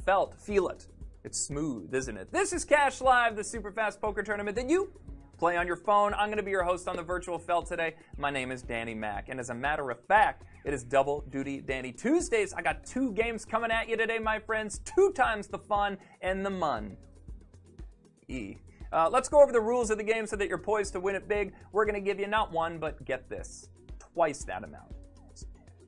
felt. Feel it. It's smooth, isn't it? This is Cash Live, the super fast poker tournament that you play on your phone. I'm going to be your host on the virtual felt today. My name is Danny Mac, and as a matter of fact, it is Double Duty Danny Tuesdays. I got 2 games coming at you today, my friends. 2 times the fun and the mun. Let's go over the rules of the game so that you're poised to win it big. We're going to give you not 1, but get this, twice that amount.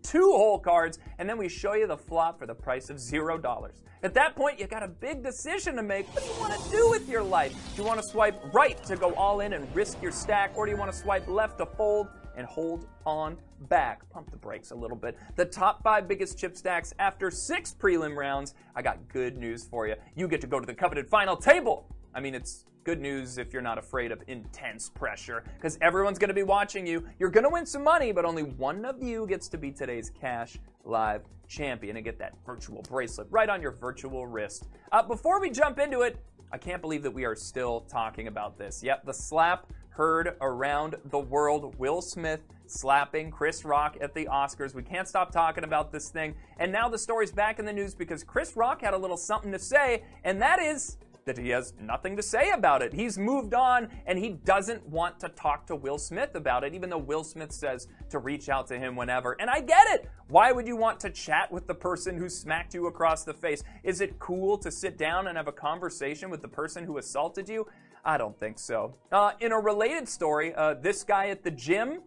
2 whole cards, and then we show you the flop for the price of $0. At that point, you got a big decision to make. What do you want to do with your life? Do you want to swipe right to go all in and risk your stack, or do you want to swipe left to fold and hold on back? Pump the brakes a little bit. The top 5 biggest chip stacks after 6 prelim rounds. I got good news for you. You get to go to the coveted final table. I mean, it's good news if you're not afraid of intense pressure, because everyone's going to be watching you. You're going to win some money, but only one of you gets to be today's Cash Live champion and get that virtual bracelet right on your virtual wrist. Before we jump into it, I can't believe that we are still talking about this. Yep, the slap heard around the world. Will Smith slapping Chris Rock at the Oscars. We can't stop talking about this thing. And now the story's back in the news because Chris Rock had a little something to say, and that is that he has nothing to say about it. He's moved on, and he doesn't want to talk to Will Smith about it, even though Will Smith says to reach out to him whenever. And I get it. Why would you want to chat with the person who smacked you across the face? Is it cool to sit down and have a conversation with the person who assaulted you? I don't think so. In a related story, this guy at the gym,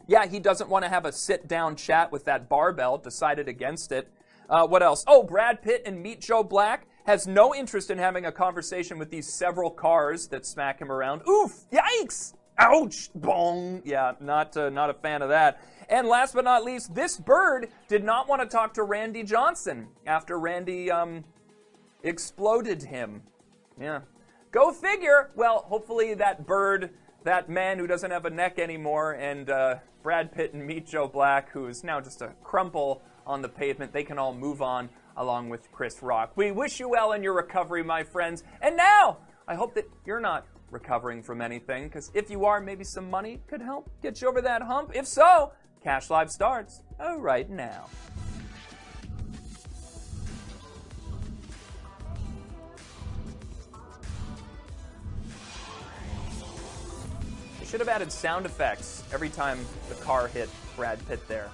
yeah, he doesn't want to have a sit-down chat with that barbell, decided against it. What else? Oh, Brad Pitt and Meet Joe Black has no interest in having a conversation with these several cars that smack him around. Oof! Yikes! Ouch! Bong! Yeah, not a fan of that. And last but not least, this bird did not want to talk to Randy Johnson after Randy exploded him. Yeah. Go figure. Well, hopefully that bird, that man who doesn't have a neck anymore, and Brad Pitt and Meet Joe Black, who is now just a crumple on the pavement, they can all move on along with Chris Rock. We wish you well in your recovery, my friends. And now, I hope that you're not recovering from anything, because if you are, maybe some money could help get you over that hump. If so, Cash Live starts right now. They should have added sound effects every time the car hit Brad Pitt there.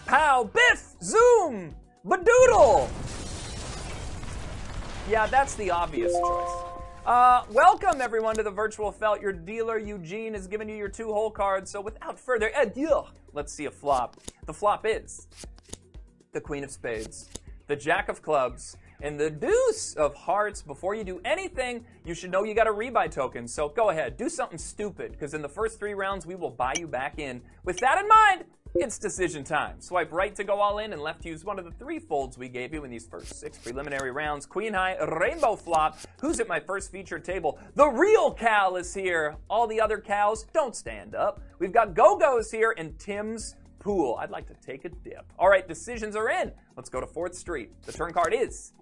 Pow, biff, zoom, badoodle. Yeah, that's the obvious choice. Welcome, everyone, to the Virtual Felt. Your dealer, Eugene, has given you your 2 whole cards. So without further ado, let's see a flop. The flop is the Queen of Spades, the Jack of Clubs, and the Deuce of Hearts. Before you do anything, you should know you got a rebuy token. So go ahead, do something stupid, because in the first 3 rounds, we will buy you back in. With that in mind, it's decision time. Swipe right to go all in, and left to use one of the 3 folds we gave you in these first 6 preliminary rounds. Queen High, Rainbow Flop. Who's at my first featured table? The real Cal is here. All the other cows, don't stand up. We've got Go-Go's here, and Tim's Pool. I'd like to take a dip. All right, decisions are in. Let's go to 4th Street. The turn card is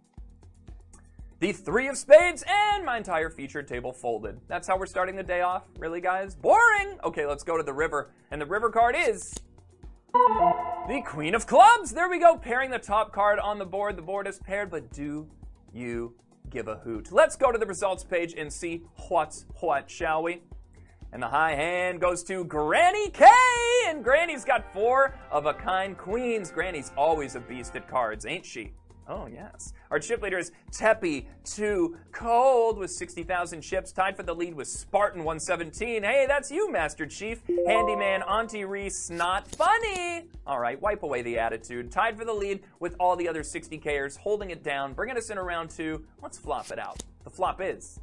the 3 of Spades, and my entire featured table folded. That's how we're starting the day off? Really, guys? Boring! Okay, let's go to the river, and the river card is the Queen of Clubs. There we go, pairing the top card on the board. The board is paired, but do you give a hoot? Let's go to the results page and see what's what, shall we? And the high hand goes to Granny K, and Granny's got 4 of a kind queens. Granny's always a beast at cards, ain't she? Oh, yes. Our chip leader is Teppy 2 Cold with 60,000 chips. Tied for the lead with Spartan 117. Hey, that's you, Master Chief. Handyman Auntie Reese, not funny. All right, wipe away the attitude. Tied for the lead with all the other 60Kers, holding it down, bringing us in around 2. Let's flop it out. The flop is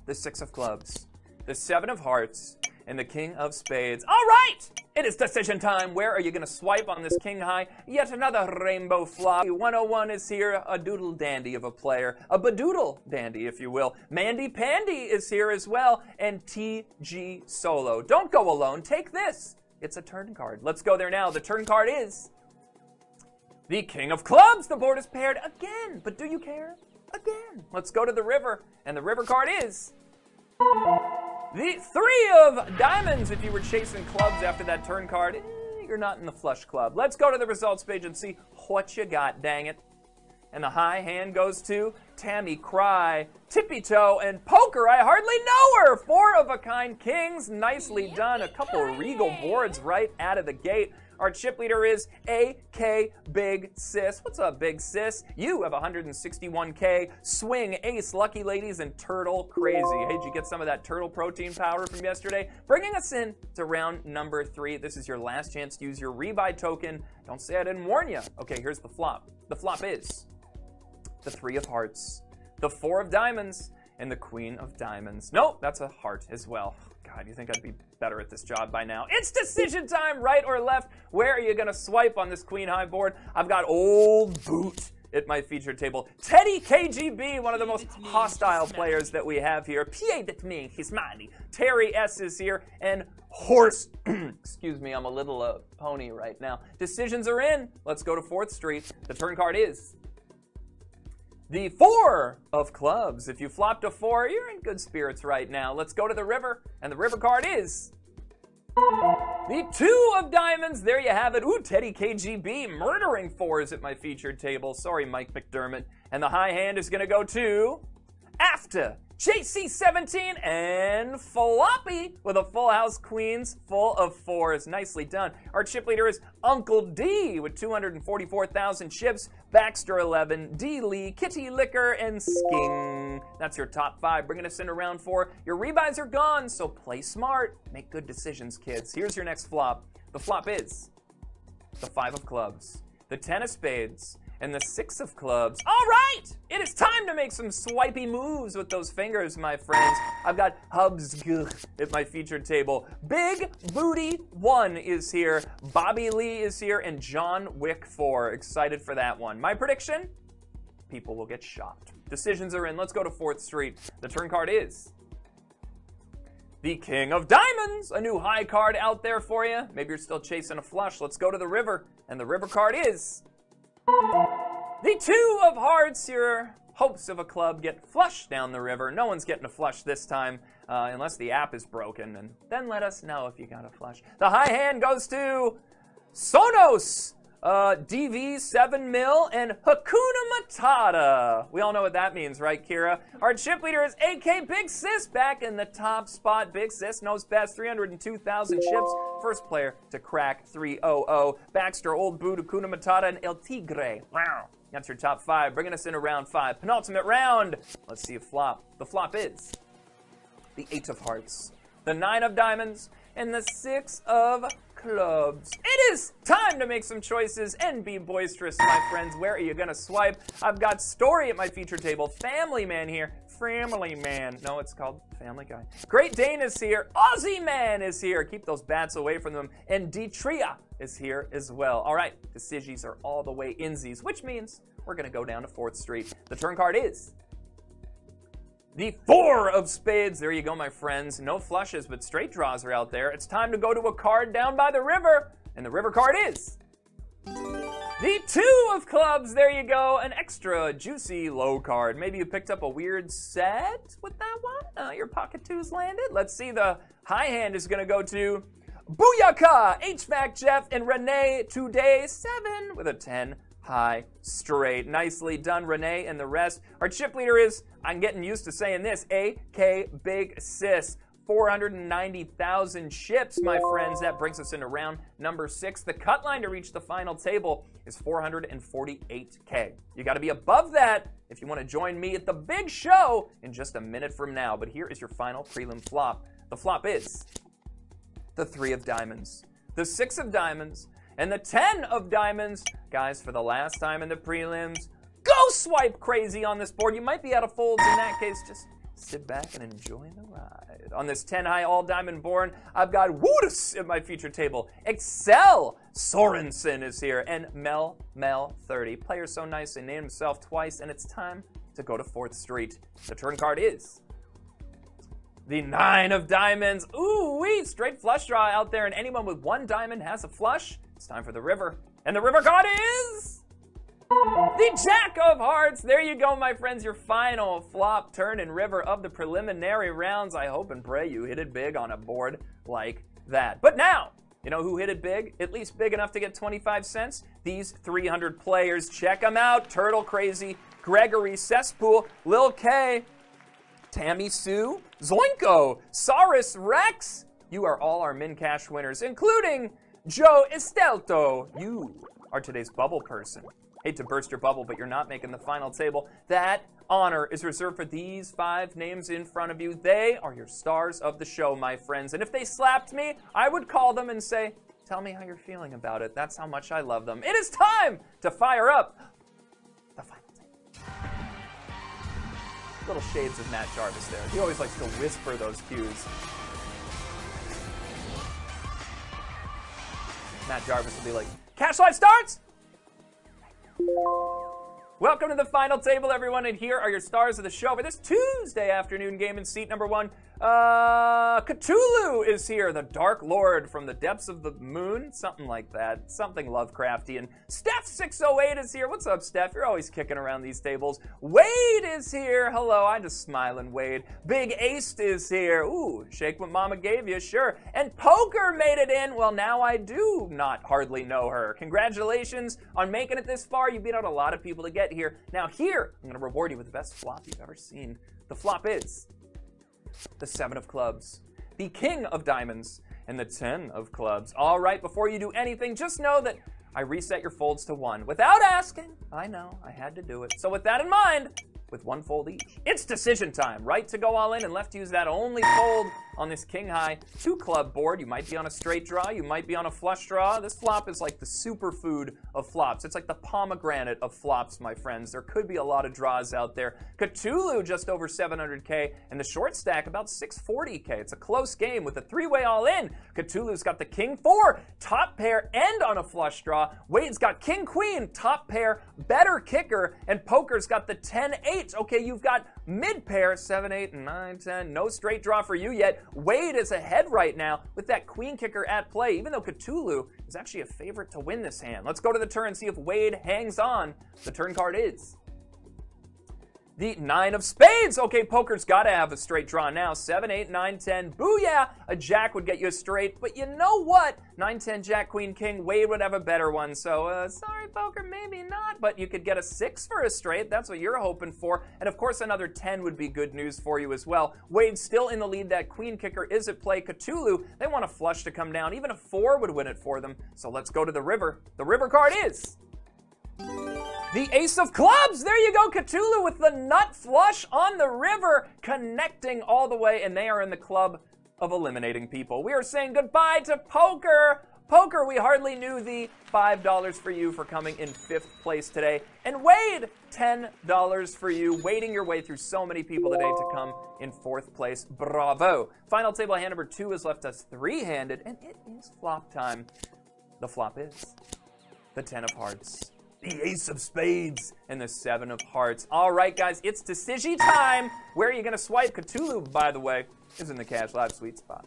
the 6 of Clubs, the 7 of Hearts, and the King of Spades. All right! It is decision time. Where are you going to swipe on this King High? Yet another rainbow flop. 101 is here, a doodle dandy of a player. A badoodle dandy, if you will. Mandy Pandy is here as well. And TG Solo. Don't go alone. Take this. It's a turn card. Let's go there now. The turn card is the King of Clubs. The board is paired again. But do you care? Again. Let's go to the river. And the river card is the 3 of Diamonds. If you were chasing clubs after that turn card, you're not in the flush club. Let's go to the results page and see what you got, dang it. And the high hand goes to Tammy Cry, Tippy Toe, and Poker. I hardly know her. 4 of a kind kings. Nicely done. A couple regal boards right out of the gate. Our chip leader is AK Big Sis. What's up, Big Sis? You have 161K. Swing, Ace, Lucky Ladies, and Turtle Crazy. Hey, did you get some of that turtle protein powder from yesterday? Bringing us in to round number 3. This is your last chance to use your rebuy token. Don't say I didn't warn you. Okay, here's the flop. The flop is the 3 of hearts, the 4 of diamonds, and the Queen of diamonds. Nope, that's a heart as well. God, you think I'd be better at this job by now. It's decision time, right or left. Where are you gonna swipe on this queen high board? I've got Old Boot at my featured table. Teddy KGB, one of the most hostile players that we have here. Terry S is here, and Horse, excuse me, I'm a little pony right now. Decisions are in. Let's go to 4th Street. The turn card is the 4 of clubs. If you flopped a 4, you're in good spirits right now. Let's go to the river, and the river card is the 2 of diamonds. There you have it. Ooh, Teddy KGB murdering 4s at my featured table. Sorry, Mike McDermott. And the high hand is gonna go to After JC17 and Floppy with a full house queens full of 4s. Nicely done. Our chip leader is Uncle D with 244,000 chips. Baxter 11, D Lee, Kitty Liquor, and Sking. That's your top 5. Bringing us into round 4. Your rebuys are gone, so play smart. Make good decisions, kids. Here's your next flop. The flop is the 5 of clubs, the 10 of spades, and the 6 of clubs. All right, it is time to make some swipey moves with those fingers, my friends. I've got Hubs at my featured table. Big Booty 1 is here, Bobby Lee is here, and John Wick 4. Excited for that one. My prediction, people will get shocked. Decisions are in. Let's go to 4th Street. The turn card is the King of Diamonds. A new high card out there for you. Maybe you're still chasing a flush. Let's go to the river, and the river card is the 2 of hearts. Your hopes of a club get flushed down the river. No one's getting a flush this time, unless the app is broken, and then let us know if you got a flush. The high hand goes to Sonos, DV 7 mil, and Hakuna Matata. We all know what that means, right, Kira? Our chip leader is AK Big Sis back in the top spot. Big Sis knows best, 302,000 chips. First player to crack 300. Baxter, Old Boot, Hakuna Matata, and El Tigre. Wow. That's your top 5. Bringing us into round 5. Penultimate round. Let's see a flop. The flop is the 8 of hearts, the 9 of diamonds, and the 6 of clubs. It is time to make some choices and be boisterous, my friends. Where are you gonna swipe? I've got Story at my feature table. Family Man here. Family Man. No, it's called Family Guy. Great Dane is here. Aussie Man is here. Keep those bats away from them. And Detria is here as well. All right, the Sigis are all the way insies, which means we're gonna go down to 4th Street. The turn card is the 4 of spades. There you go, my friends. No flushes, but straight draws are out there. It's time to go to a card down by the river, and the river card is the 2 of clubs. There you go, an extra juicy low card. Maybe you picked up a weird set with that one. Your pocket 2's landed. Let's see, the high hand is gonna go to Booyaka, HVAC Jeff, and Renee today 7 with a 10 high straight. Nicely done, Renee and the rest. Our chip leader is, I'm getting used to saying this, AK Big Sis. 490,000 chips, my friends. That brings us into round number 6. The cut line to reach the final table is 448K. You got to be above that if you want to join me at the big show in just a minute from now. But here is your final prelim flop. The flop is the 3 of diamonds, the 6 of diamonds, and the 10 of diamonds. Guys, for the last time in the prelims, go swipe crazy on this board. You might be out of folds. In that case, just sit back and enjoy the ride. On this 10 high all diamond board, I've got Woodus at my feature table. Excel Sorensen is here, and Mel 30. Player so nice, they named himself twice, and it's time to go to 4th Street. The turn card is the 9 of diamonds. Ooh wee, straight flush draw out there, and anyone with 1 diamond has a flush. It's time for the river, and the river card is the Jack of Hearts. There you go, my friends, your final flop, turn, and river of the preliminary rounds. I hope and pray you hit it big on a board like that. But now, You know who hit it big? At least big enough to get 25 cents? These 300 players. Check them out. Turtle Crazy, Gregory, Cesspool, Lil K, Tammy Sue, Zoinko, Saurus Rex. You are all our Min Cash winners, including Joe Estelto. You are today's bubble person. Hate to burst your bubble, but you're not making the final table. That honor is reserved for these 5 names in front of you. They are your stars of the show, my friends. And if they slapped me, I would call them and say, tell me how you're feeling about it. That's how much I love them. It is time to fire up the final table. Little shades of Matt Jarvis there. He always likes to whisper those cues. Matt Jarvis will be like, Cash Live starts! Welcome to the final table, everyone, and here are your stars of the show for this Tuesday afternoon game. In seat number 1, Cthulhu is here, the Dark Lord from the depths of the moon, something like that, something Lovecraftian. Steph608 is here. What's up, Steph? You're always kicking around these tables. Wade is here. Hello, I'm just smiling, Wade. Big Ace is here. Ooh, shake what mama gave you, sure. And Poker made it in. Well, now I do not hardly know her. Congratulations on making it this far. You beat out a lot of people to get here. Now here, I'm going to reward you with the best flop you've ever seen. The flop is the 7 of clubs, the king of diamonds, and the 10 of clubs. All right, before you do anything, just know that I reset your folds to 1 without asking. I know, I had to do it. So with that in mind, with 1 fold each, it's decision time. Right to go all in and left to use that only fold on this king high 2 club board. You might be on a straight draw, you might be on a flush draw. This flop is like the superfood of flops. It's like the pomegranate of flops, my friends. There could be a lot of draws out there. Cthulhu just over 700K, and the short stack about 640K. It's a close game with a 3-way all in. Cthulhu's got the king 4, top pair, and on a flush draw. Wade's got king queen, top pair, better kicker, and Poker's got the 10-8. Okay, you've got mid pair, 7, 8, and 9, 10. No straight draw for you yet. Wade is ahead right now with that queen kicker at play, even though Cthulhu is actually a favorite to win this hand. Let's go to the turn and see if Wade hangs on. The turn card is the 9 of spades. Okay, Poker's got to have a straight draw now. 7, 8, 9, 10. Booyah! A jack would get you a straight, but you know what? 9, 10, jack, queen, king. Wade would have a better one. So, sorry, Poker, maybe not, but you could get a 6 for a straight. That's what you're hoping for. And of course, another 10 would be good news for you as well. Wade's still in the lead. That queen kicker is at play. Cthulhu, they want a flush to come down. Even a 4 would win it for them. So let's go to the river. The river card is the ace of clubs. There you go, Cthulhu with the nut flush on the river, connecting all the way, and they are in the club of eliminating people. We are saying goodbye to Poker. Poker, we hardly knew thee. $5 for you for coming in 5th place today. And Wade, $10 for you, wading your way through so many people today to come in 4th place. Bravo. Final table hand number 2 has left us 3-handed, and it is flop time. The flop is the 10 of hearts, the ace of spades, and the 7 of hearts. All right, guys, it's decision time. Where are you going to swipe? Cthulhu, by the way, is in the Cash Live sweet spot.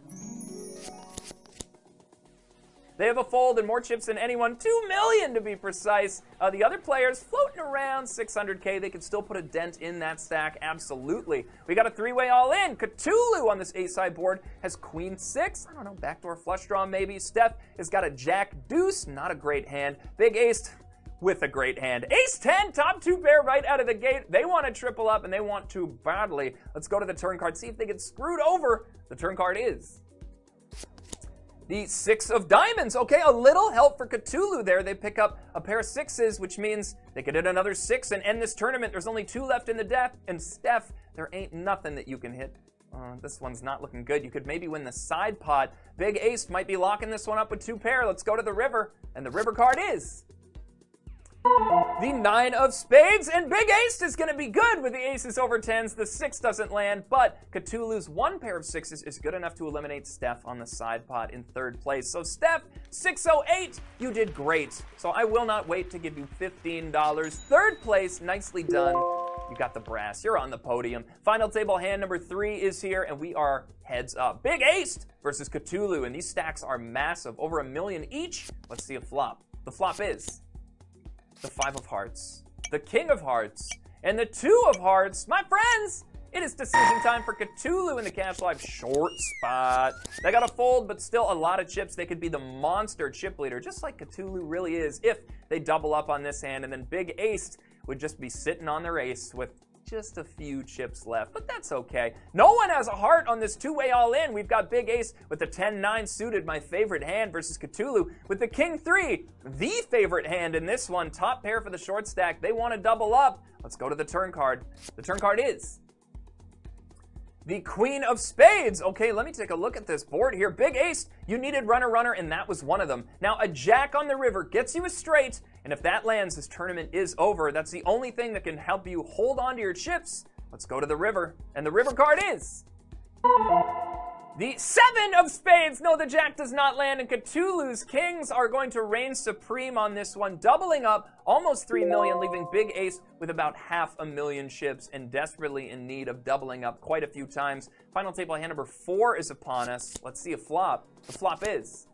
They have a fold and more chips than anyone, 2 million to be precise. The other players floating around 600K. They can still put a dent in that stack, absolutely. We got a 3-way all in. Cthulhu on this ace-high board has queen 6. I don't know, backdoor flush draw maybe. Steph has got a jack deuce, not a great hand. Big ace with a great hand. Ace 10, top 2 pair right out of the gate. They want to triple up, and they want to badly. Let's go to the turn card, see if they get screwed over. The turn card is the 6 of diamonds. Okay, a little help for Cthulhu there. They pick up a pair of 6s, which means they could hit another 6 and end this tournament. There's only 2 left in the deck, and Steph, there ain't nothing that you can hit. This one's not looking good. You could maybe win the side pot. Big Ace might be locking this one up with 2 pair. Let's go to the river, and the river card is the 9 of spades, and Big Ace is going to be good with the aces over 10s. The 6 doesn't land, but Cthulhu's 1 pair of 6s is good enough to eliminate Steph on the side pot in 3rd place. So Steph, 608, you did great. So I will not wait to give you $15. 3rd place, nicely done. You got the brass. You're on the podium. Final table hand number 3 is here, and we are heads up. Big Ace versus Cthulhu, and these stacks are massive, over $1 million each. Let's see a flop. The flop is the 5 of hearts, the king of hearts, and the 2 of hearts. My friends, It is decision time for Cthulhu in the Cash Live short spot. They got to fold, but still a lot of chips. They could be the monster chip leader, just like Cthulhu really is, if they double up on this hand, and then Big Ace would just be sitting on their ace with just a few chips left, but that's okay. No one has a heart on this two-way all-in. We've got Big Ace with the 10-9 suited, my favorite hand, versus Cthulhu with the King-3, the favorite hand in this one. Top pair for the short stack. They want to double up. Let's go to the turn card. The turn card is the Queen of Spades. Okay, let me take a look at this board here. Big Ace, you needed runner, and that was one of them. Now, a jack on the river gets you a straight, and if that lands, this tournament is over. That's the only thing that can help you hold on to your chips. Let's go to the river, and the river card is the 7 of Spades. No, the jack does not land, and Cthulhu's kings are going to reign supreme on this one, doubling up almost 3 million, leaving Big Ace with about 500,000 chips and desperately in need of doubling up quite a few times. Final table hand number 4 is upon us. Let's see a flop. The flop is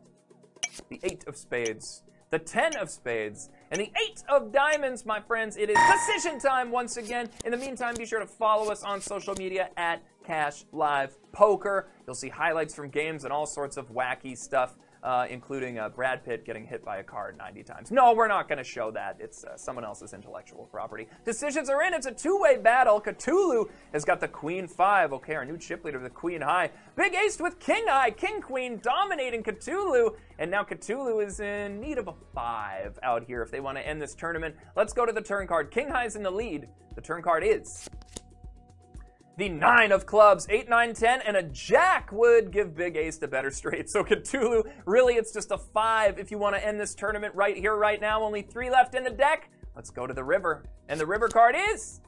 the 8 of Spades, the 10 of Spades, and the 8 of Diamonds, my friends. It is decision time once again. In the meantime, be sure to follow us on social media at Cash Live Poker. You'll see highlights from games and all sorts of wacky stuff, including Brad Pitt getting hit by a car 90 times. No, we're not going to show that. It's someone else's intellectual property. Decisions are in. It's a two-way battle. Cthulhu has got the Queen 5. Okay, our new chip leader, the Queen High. Big Ace with King High. King Queen dominating Cthulhu. And now Cthulhu is in need of a 5 out here if they want to end this tournament. Let's go to the turn card. King High's in the lead. The turn card is the 9 of clubs, 8, 9, 10, and a jack would give Big Ace the better straight. So Cthulhu, really it's just a 5 if you want to end this tournament right here, right now. Only 3 left in the deck. Let's go to the river. And the river card is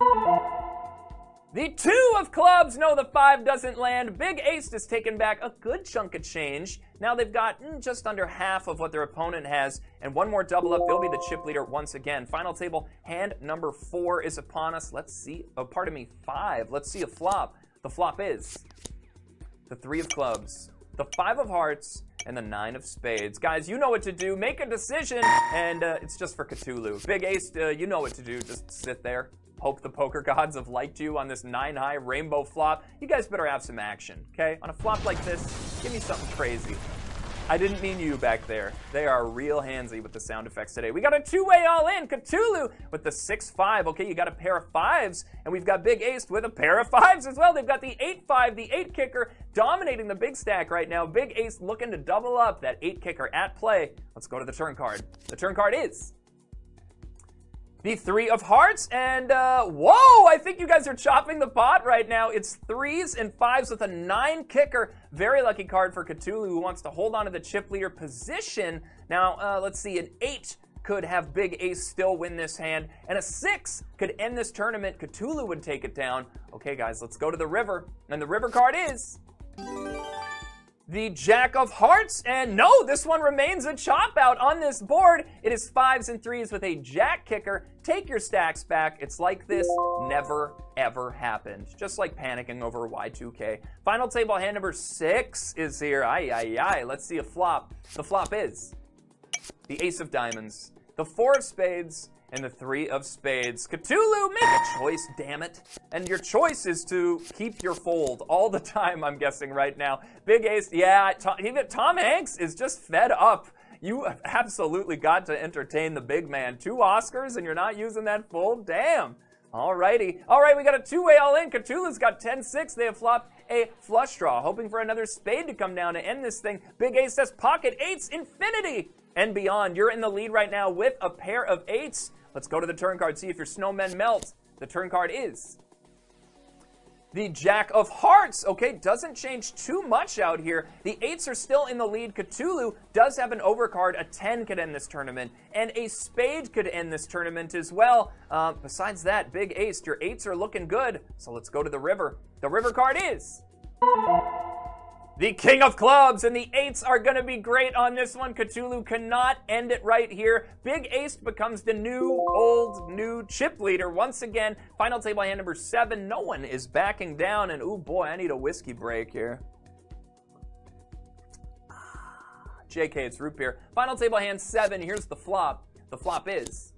the 2 of clubs. No, the 5 doesn't land. Big Ace has taken back a good chunk of change. Now they've got just under half of what their opponent has, and one more double up, they'll be the chip leader once again. Final table, hand number 4 is upon us. Let's see, 5. Let's see a flop. The flop is the 3 of clubs, the 5 of hearts, and the 9 of spades. Guys, you know what to do. Make a decision, and it's just for Cthulhu. Big Ace, you know what to do. Just sit there. Hope the poker gods have liked you on this 9-high rainbow flop. You guys better have some action, okay? On a flop like this, give me something crazy. I didn't mean you back there. They are real handsy with the sound effects today. We got a two-way all-in. Cthulhu with the 6-5. Okay, you got a pair of 5s, and we've got Big Ace with a pair of 5s as well. They've got the 8-5, the 8 kicker, dominating the big stack right now. Big Ace looking to double up. That 8 kicker at play. Let's go to the turn card. The turn card is the 3 of hearts, and whoa, I think you guys are chopping the pot right now. It's 3s and 5s with a 9 kicker. Very lucky card for Cthulhu, who wants to hold on to the chip leader position. Now, let's see, an 8 could have Big Ace still win this hand, and a 6 could end this tournament. Cthulhu would take it down. Okay, guys, let's go to the river, and the river card is the Jack of Hearts, and no, this one remains a chop out on this board. It is 5s and 3s with a Jack kicker. Take your stacks back. It's like this never, ever happened. Just like panicking over Y2K. Final table hand number 6 is here. Let's see a flop. The flop is the Ace of Diamonds, the 4 of Spades, and the 3 of Spades. Cthulhu, make a choice, damn it. And your choice is to keep your fold all the time, I'm guessing right now. Big Ace, yeah, even Tom Hanks is just fed up. You have absolutely got to entertain the big man. 2 Oscars and you're not using that fold? Damn. Alrighty. Alright, we got a two-way all-in. Cthulhu's got 10-6. They have flopped a flush draw, hoping for another spade to come down to end this thing. Big Ace says pocket 8s, infinity and beyond. You're in the lead right now with a pair of 8s. Let's go to the turn card, see if your snowmen melt. The turn card is the Jack of Hearts. Okay, doesn't change too much out here. The 8s are still in the lead. Cthulhu does have an overcard. A 10 could end this tournament, and a spade could end this tournament as well. Besides that, Big Ace, your 8s are looking good. So let's go to the river. The river card is the King of Clubs, and the 8s are going to be great on this one. Cthulhu cannot end it right here. Big Ace becomes the new chip leader once again. Final table hand number 7. No one is backing down, and oh boy, I need a whiskey break here. JK, it's root beer. Final table hand 7. Here's the flop. The flop is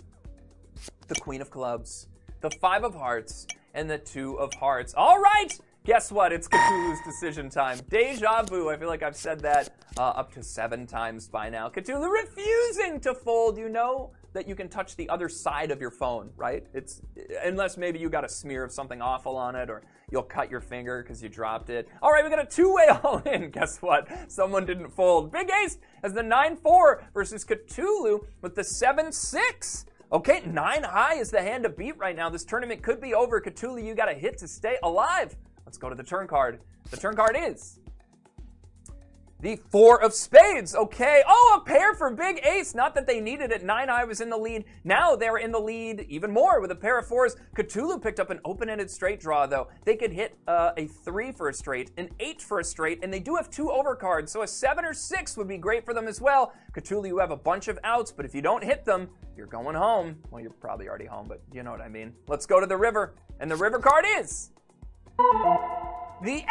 the Queen of Clubs, the 5 of Hearts, and the 2 of hearts. All right, guess what? It's Cthulhu's decision time. Deja vu. I feel like I've said that up to 7 times by now. Cthulhu refusing to fold. You know that you can touch the other side of your phone, right? It's unless maybe you got a smear of something awful on it, or you'll cut your finger because you dropped it. All right, we got a 2-way all-in. Guess what? Someone didn't fold. Big Ace has the 9-4 versus Cthulhu with the 7-6. Okay, 9 high is the hand to beat right now. This tournament could be over. Cthulhu, you got a hit to stay alive. Let's go to the turn card. The turn card is the 4 of spades. Okay. Oh, a pair for Big Ace. Not that they needed it. 9 high was in the lead. Now they're in the lead even more with a pair of 4s. Cthulhu picked up an open-ended straight draw, though. They could hit a 3 for a straight, an 8 for a straight, and they do have 2 overcards, so a 7 or 6 would be great for them as well. Cthulhu, you have a bunch of outs, but if you don't hit them, you're going home. Well, you're probably already home, but you know what I mean. Let's go to the river, and the river card is the 8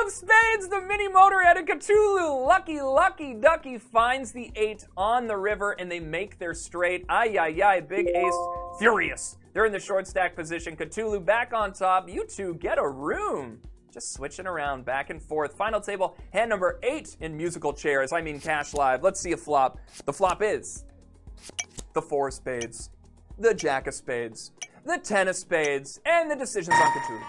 of spades, the mini motorhead of Cthulhu. Lucky Ducky finds the 8 on the river, and they make their straight. Ay. Big Ace furious. They're in the short stack position. Cthulhu back on top. You two get a room. Just switching around back and forth. Final table, hand number 8 in musical chairs. I mean cash live. Let's see a flop. The flop is the 4 of spades, the jack of spades, the 10 of spades, and the decisions on Cthulhu.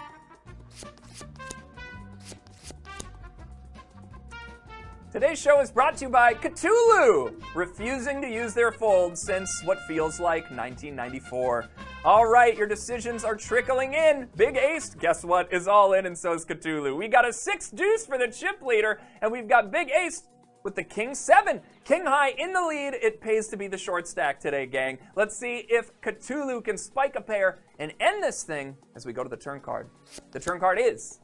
Today's show is brought to you by Cthulhu, refusing to use their fold since what feels like 1994. All right, your decisions are trickling in. Big Ace, guess what, is all in, and so is Cthulhu. We got a 6 deuce for the chip leader, and we've got Big Ace with the King 7. King high in the lead. It pays to be the short stack today, gang. Let's see if Cthulhu can spike a pair and end this thing as we go to the turn card. The turn card is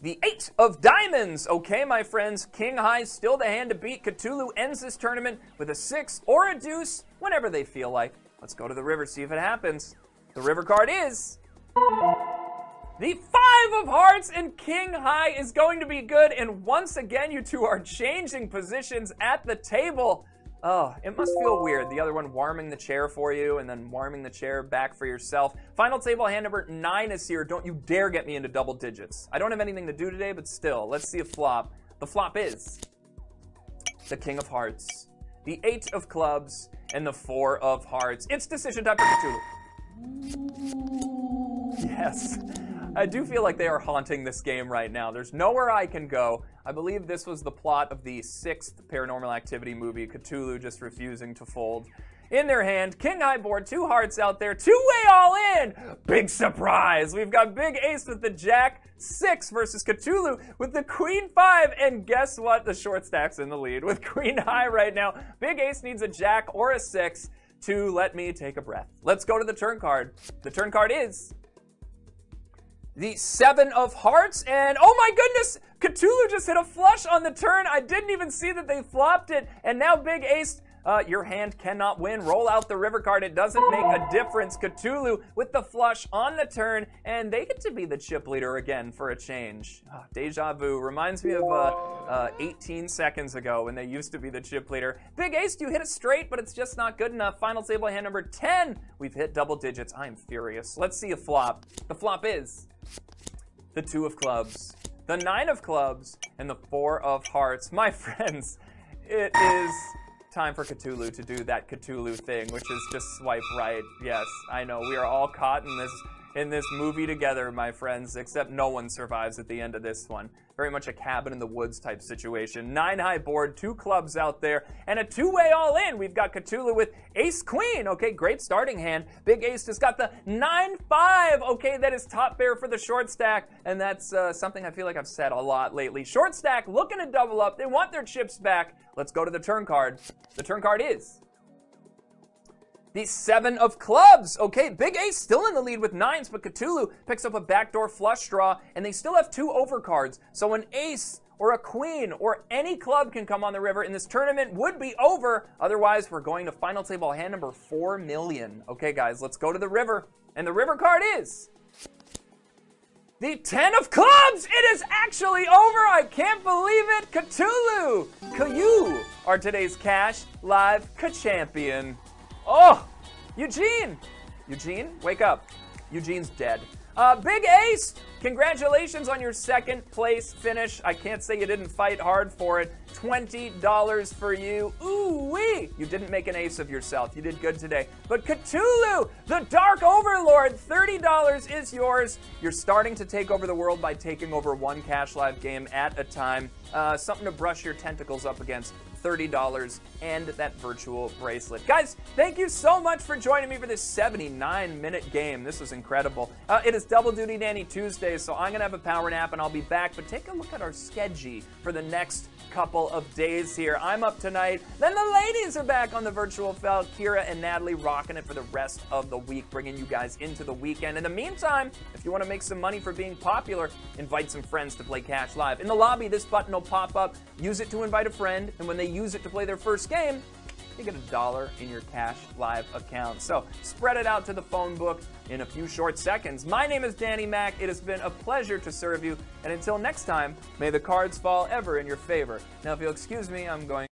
the 8 of diamonds. Okay, my friends, King high still the hand to beat. Cthulhu ends this tournament with a 6 or a deuce whenever they feel like. Let's go to the river, see if it happens. The river card is the 5 of hearts, and King high is going to be good. And once again, you two are changing positions at the table. Oh, it must feel weird. The other one warming the chair for you and then warming the chair back for yourself. Final table, hand number 9 is here. Don't you dare get me into double digits. I don't have anything to do today, but still, let's see a flop. The flop is the King of hearts, the 8 of clubs, and the 4 of hearts. It's decision time for Cthulhu. Yes. I do feel like they are haunting this game right now. There's nowhere I can go. I believe this was the plot of the 6th Paranormal Activity movie, Cthulhu just refusing to fold. In their hand, King high board, 2 hearts out there, 2-way all in. Big surprise. We've got Big Ace with the Jack 6 versus Cthulhu with the Queen 5. And guess what? The short stack's in the lead with Queen high right now. Big Ace needs a Jack or a 6 to let me take a breath. Let's go to the turn card. The turn card is the 7 of hearts, and oh my goodness, Cthulhu just hit a flush on the turn. I didn't even see that they flopped it, and now Big Ace, your hand cannot win. Roll out the river card. It doesn't make a difference. Cthulhu with the flush on the turn, and they get to be the chip leader again for a change. Oh, deja vu. Reminds me of 18 seconds ago when they used to be the chip leader. Big Ace, you hit a straight, but it's just not good enough. Final table, hand number 10. We've hit double digits. I'm furious. Let's see a flop. The flop is the 2 of clubs, the 9 of clubs, and the 4 of hearts. My friends, it is time for Cthulhu to do that Cthulhu thing, which is just swipe right. Yes, I know, we are all caught in this movie together, my friends, except no one survives at the end of this one. Very much a cabin in the woods type situation. 9 high board, 2 clubs out there, and a 2-way all in. We've got Cthulhu with Ace Queen. Okay, great starting hand. Big Ace just got the 9-5. Okay, that is top pair for the short stack, and that's something I feel like I've said a lot lately. Short stack looking to double up. They want their chips back. Let's go to the turn card. The turn card is the 7 of clubs. Okay, Big Ace still in the lead with 9s, but Cthulhu picks up a backdoor flush draw, and they still have 2 overcards. So an ace or a queen or any club can come on the river, and this tournament would be over. Otherwise, we're going to final table hand number 4 million. Okay, guys, let's go to the river. And the river card is the 10 of clubs. It is actually over. I can't believe it. Cthulhu, you are today's Cash Live champion. Oh, Eugene, wake up. Eugene's dead. Big Ace, congratulations on your second place finish. I can't say you didn't fight hard for it. $20 for you. Ooh-wee! You didn't make an ace of yourself. You did good today. But Cthulhu, the Dark Overlord, $30 is yours. You're starting to take over the world by taking over one Cash Live game at a time. Something to brush your tentacles up against. $30 and that virtual bracelet. Guys, thank you so much for joining me for this 79-minute game. This was incredible. It is Double Duty Danny Tuesday, so I'm going to have a power nap and I'll be back. But take a look at our schedule for the next couple of days here. I'm up tonight. Then the ladies are back on the virtual felt. Kira and Natalie rocking it for the rest of the week, bringing you guys into the weekend. In the meantime, if you want to make some money for being popular, invite some friends to play Cash Live. In the lobby, this button will pop up. Use it to invite a friend, and when they use it to play their first game, you get $1 in your Cash Live account. So spread it out to the phone book in a few short seconds. My name is Danny Mac. It has been a pleasure to serve you. And until next time, may the cards fall ever in your favor. Now, if you'll excuse me, I'm going